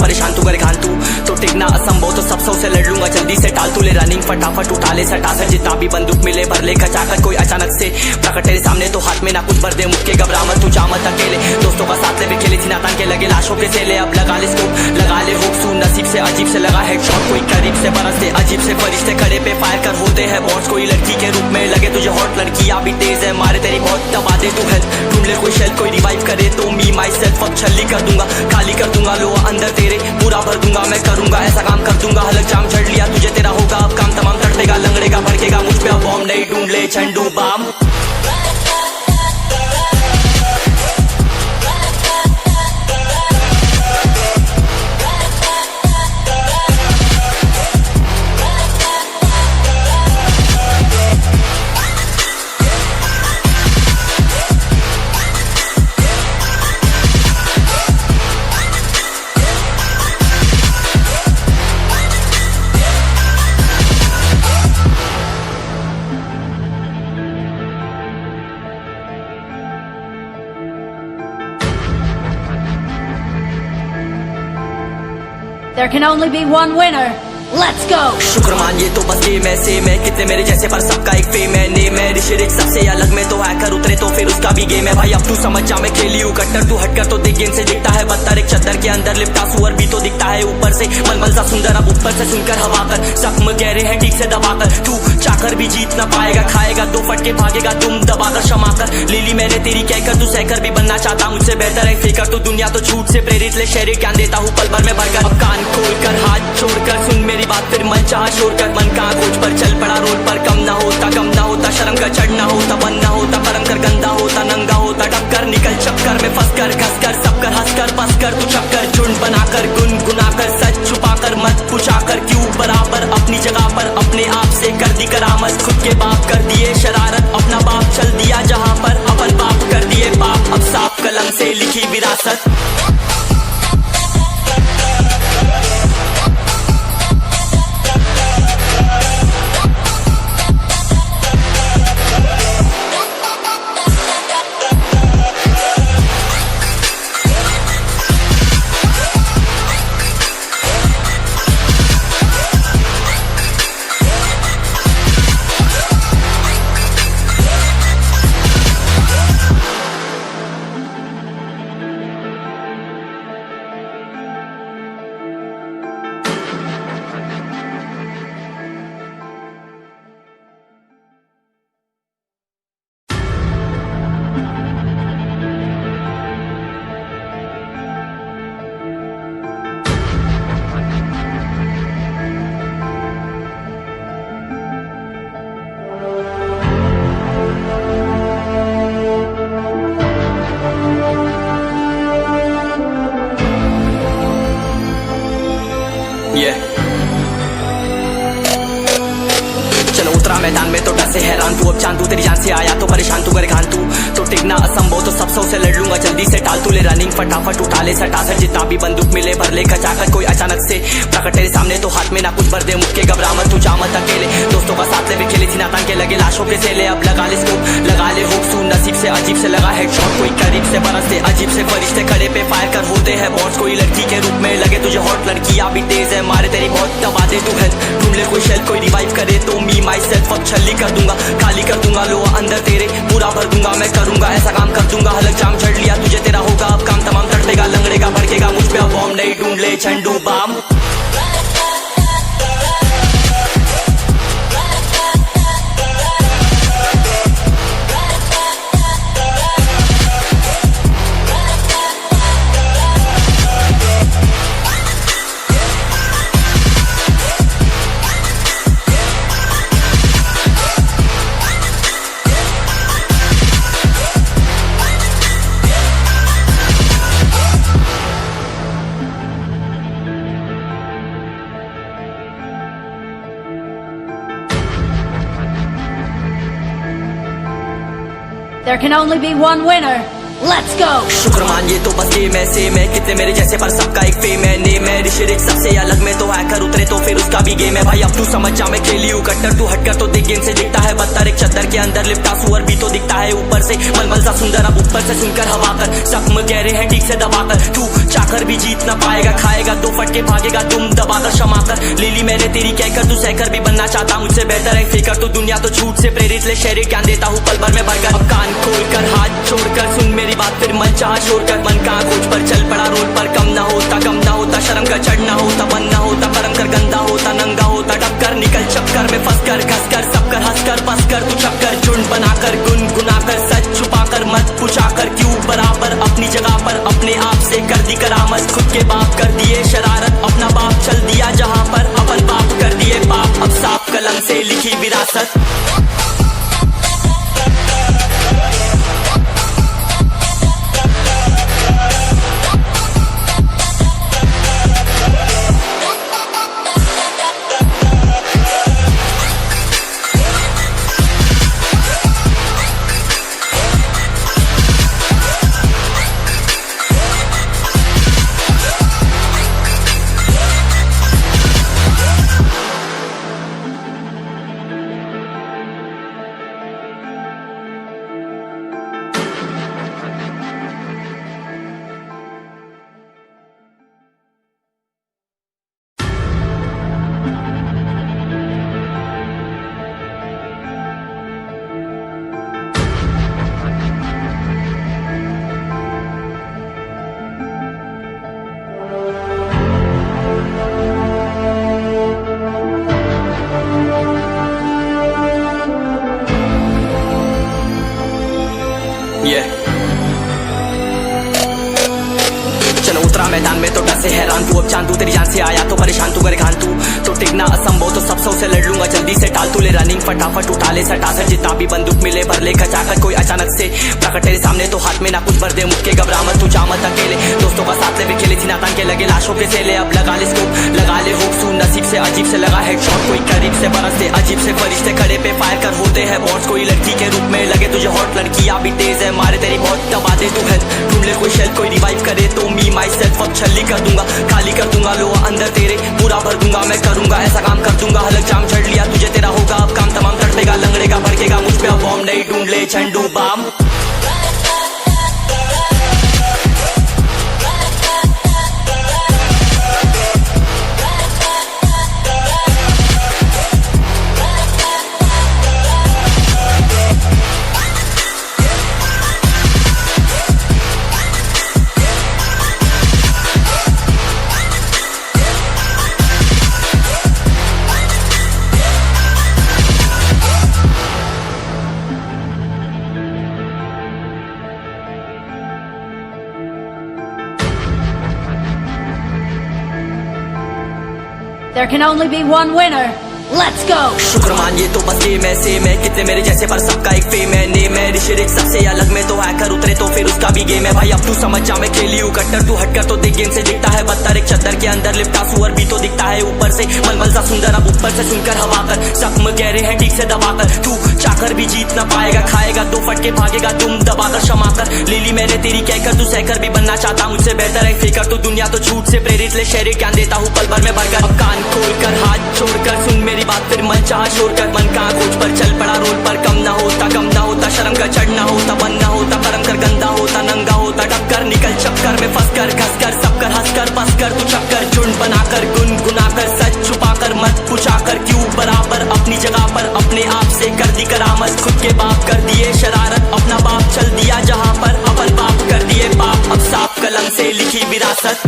परेशान तू करे खान तू तो टिकना असंभव तो सब से लड़ लूंगा जल्दी से टाल तू ले रनिंग फटाफट उठा ले सटा से जितना भी बंदूक मिले भर ले खचाकर कोई अचानक से प्रकट तेरे सामने तो हाथ में ना कुछ भर दे मुक्के घबरा मत तू जामत अकेले दोस्तों का साथ ले भी खेले थी नातान के लगे लाशों के सेले अब लगा ले स्कोप लगा ले हुक सू नसीब से अजीब से लगा हेडशॉट कोई करीब से बरसते अजीब से फरिश्ते खड़े पे फायर कर होते हैं बॉस कोई लड़की के रूप में लगे तुझे हॉट लड़की अभी तेज है मारे तेरी बहुत दबा दे तू हेल्थ ढूंढ ले कोई शेल कोई रिवाइव करे तो मी माई सेल्फ अब छल्ली कर दूंगा खाली कर दूंगा लो अंदर तेरे पूरा भर दूंगा मैं करूंगा ऐसा काम कर दूंगा हलक जाम चढ़ लिया तुझे तेरा होगा अब काम तमाम तड़पेगा लंगड़ेगा भड़केगा मुझ पे अब बॉम्ब नहीं ढूंढ ले झंडू balm There can only be one winner. Let's go. शुक्र मान ये तो बस गेम ऐसे मैं कितने मेरे जैसे पर सबका एक फेम है नेम है ऋषि रिच सबसे अलग में तो हैकर उतरे तो फिर उसका भी गेम है भाई अब तू समझ जा मैं खेली हूँ कट्टर तू हटकर तो देख गेम से दिखता है बदतर एक चद्दर के अंदर लिपटा सुअर भी तो दिखता है ऊपर से मलमल सा सुंदर अब ऊपर से सुनकर हवा कर जख्म गहरे हैं ठीक से दबाकर तू चाकर भी जीत ना पाएगा खाएगा दो फटके भागेगा तुम दबाकर क्षमा कर लीली मैंने तेरी कहकर तू सहकर भी बनना चाहता मुझसे बेहतर है फिकर तो दुनिया तो झूठ से प्रेरित ले शहरी ज्ञान देता हूँ पल भर में भरकर अब कान खोलकर हाथ छोड़कर सुन मेरी बात फिर मन छोड़ कर मन का खोज पर चल पड़ा रोड पर कम ना होता शर्म का चढ़ना होता बन ना होता परम कर गंदा होता नंगा होता टक्कर निकल चक्कर में फंस कर घस कर सब कर हंस कर बस कर तू चक्कर झुंड बनाकर गुनगुनाकर सच छुपाकर मत पूछाकर क्यों बराबर अपनी जगह पर अपने आप से कर दी करामत खुद के बाप कर दिए शरारत अपना बाप चल दिया जहाँ पर अपन बाप कर दिए बाप अब साफ कलम से लिखी विरासत चलो उतरा मैदान में तो डर से हैरान तू अब चांद तू तेरी जान से आया तो परेशान तू करे खान तू तो टिकना असंभव तो सब से लड़ लूंगा जल्दी से टाल तू ले रनिंग फटाफट उठा ले सटा से जितना भी बंदूक मिले भर ले खचाकर कोई अचानक से प्रकट तेरे सामने तो हाथ में ना कुछ भर दे मुक्के घबरा मत तू जामत अकेले दोस्तों का साथ ले भी खेली थी नातान के लगे लाशों के सेले अब लगा ले स्कोप लगा ले हुक सू नसीब से अजीब से लगा हेडशॉट कोई करीब से बरसते अजीब से फरिश्ते खड़े पे फायर कर होते हैं बॉस कोई लड़की के रूप में लगे तुझे हॉट लड़की अभी तेज है मारे तेरी बहुत दबा दे तू हेल्थ ढूंढ ले कोई शेल कोई रिवाइव करे तो मी माई सेल्फ अब छल्ली कर दूंगा खाली कर दूंगा लो अंदर तेरे पूरा भर दूंगा मैं करूंगा ऐसा काम कर दूंगा हलक जाम चढ़ लिया तुझे तेरा होगा अब काम तमाम तड़पेगा लंगड़ेगा भड़केगा मुझ पे अब बॉम्ब नहीं ढूंढ ले झंडू balm There can only be one winner. Let's go. शुक्र मान ये तो बस गेम ऐसे मैं कितने मेरे जैसे पर सबका एक फेम है नेम है मेरी शिरिक सबसे अलग में तो हैकर उतरे तो फिर उसका भी गेम है भाई अब तू समझ जा मैं खेली हूँ कट्टर तू हटकर तो देख गेम से दिखता है बदतर एक चद्दर के अंदर लिपटा सुअर भी तो दिखता है ऊपर से मलमल सा सुंदर अब ऊपर से सुनकर हवा कर जख्म गहरे हैं ठीक से दबाकर तू चाकर भी जीत ना पाएगा खाएगा दो फटके भागेगा तुम दबाकर क्षमा कर ले ली मैंने तेरी कहकर तू सहकर भी बनना चाहता मुझसे बेहतर है फिकर तो दुनिया तो झूठ से प्रेरित ले शहरी ज्ञान देता हूँ पल भर में भरकर अब कान खोलकर हाथ छोड़कर सुन मेरी बात फिर मन चाह छोड़ कर मन कहाँ खोज पर चल पड़ा रोड पर कम ना होता शर्म का चढ़ना होता बन ना होता परम कर गंदा होता नंगा होता टक्कर निकल चक्कर में फंस कर घस कर सब कर हंस कर पस कर तू चक्कर झुंड बनाकर गुनगुनाकर सच छुपाकर मत पुछाकर क्यों बराबर अपनी जगह पर अपने आप से कर दी करामत खुद के बाप कर दिए शरारत अपना बाप चल दिया जहाँ पर अपन बाप कर दिए पाप अब साफ कलम से लिखी विरासत चलो उतरा मैदान में तो डर से हैरान तू अब चांद तू तेरी जान से आया तो परेशान तू करे घान तू तो टिकना असंभव तो सब से लड़ लूंगा जल्दी से टाल तू ले रनिंग फटाफट उठा ले सटा सर जितना भी बंदूक मिले भर ले खचाकर कोई अचानक से प्रकट तेरे सामने तो हाथ में ना कुछ भर दे मुक्के घबरा मत तू जा मत अकेले दोस्तों का साथ ले भी खेले थी नातान के लगे लाशों के सेले अब लगा ले स्कोप लगा ले होप सू नसीब से अजीब से लगा हेडशॉट कोई करीब से बरसते अजीब से फरिश्ते खड़े पे फायर कर होते हैं बॉट्स कोई लड़की के रूप में लगे तुझे हॉट लड़कियां भी तेज है मारे तेरी बहुत दबा दे तू हेल्थ ढूंढ ले कोई शेल्फ कोई रिवाइव करे तो मी माई सेल्फ अब छल्ली कर दूंगा खाली कर दूंगा लो अंदर तेरे पूरा भर दूंगा मैं करूंगा ऐसा काम कर दूंगा हलक जाम चढ़ लिया तुझे तेरा होगा अब काम तमाम तड़पेगा लंगड़ेगा भड़केगा मुझ पे अब बॉम्ब नहीं ढूंढ ले झंडू balm There can only be one winner. Let's go! शुक्र मानिए तो बस गेम ऐसे मैं कितने मेरे जैसे पर सबका एक फेम है नेम है ऋषिरिक सबसे अलग में तो हैकर उतरे तो फिर उसका भी गेम है भाई अब तू समझ जा मैं खेली हूँ कट्टर तू हटकर तो देख गेम से दिखता है बदतर एक चद्दर के अंदर लिपटा सुअर भी तो दिखता है ऊपर से मलमल सा सुंदर अब ऊपर से सुनकर हवा कर जख्म गहरे हैं ठीक से दबाकर तू चाकर भी जीत ना पाएगा खाएगा दो फटके भागेगा तुम दबाकर क्षमा कर ले ली मैंने तेरी कहकर तू सहकर भी बनना चाहता मुझसे बेहतर है फिकर तो दुनिया तो झूठ से प्रेरित ले शहरी ज्ञान देता हूँ पल भर में भरकर अब कान खोलकर हाथ छोड़कर सुन मेरी बात फिर मन छोड़कर मन कहाँ खोज पर चल पड़ा रोड पर कम ना होता शर्म का चढ़ना होता बन ना होता परम कर गंदा होता नंगा होता टक्कर निकल चक्कर में फंस कर घस कर सब कर हंस कर पस कर तू चक्कर झुंड बनाकर गुनगुनाकर सच छुपाकर मत पुछाकर क्यों बराबर अपनी जगह पर अपने आप से कर दी करामत खुद के बाप कर दिए शरारत अपना बाप चल दिया जहाँ पर अपन बाप कर दिए पाप अब साफ कलम से लिखी विरासत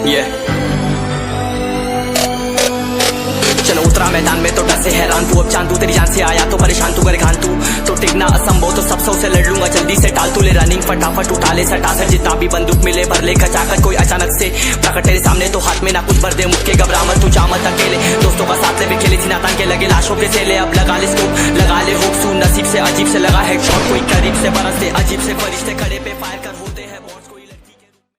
ये चलो उतरा मैदान में तो डर से हैरान तू, अब चांदू तेरी जान से आया तो परेशान तू, गरेगान तू तो टिकना असंभव, तो सब सौ से लड़ लूंगा जल्दी से टाल तू, ले रनिंग फटाफट उठा ले सटासट, जितना भी बंदूक मिले भर ले खचाखच, कोई अचानक से प्रकट तेरे सामने तो हाथ में ना कुछ भर दे, मुझके घबरा मत तू जा मत अकेले, दोस्तों का साथ ले भी खेले सीना तान के लगे लाशों के सेले, अब लगा ले स्कोप लगा ले होप, नसीब से अजीब से लगा हेडशॉट, कोई करीब से बरस दे अजीब से फरिश्ते खड़े पे फायर कर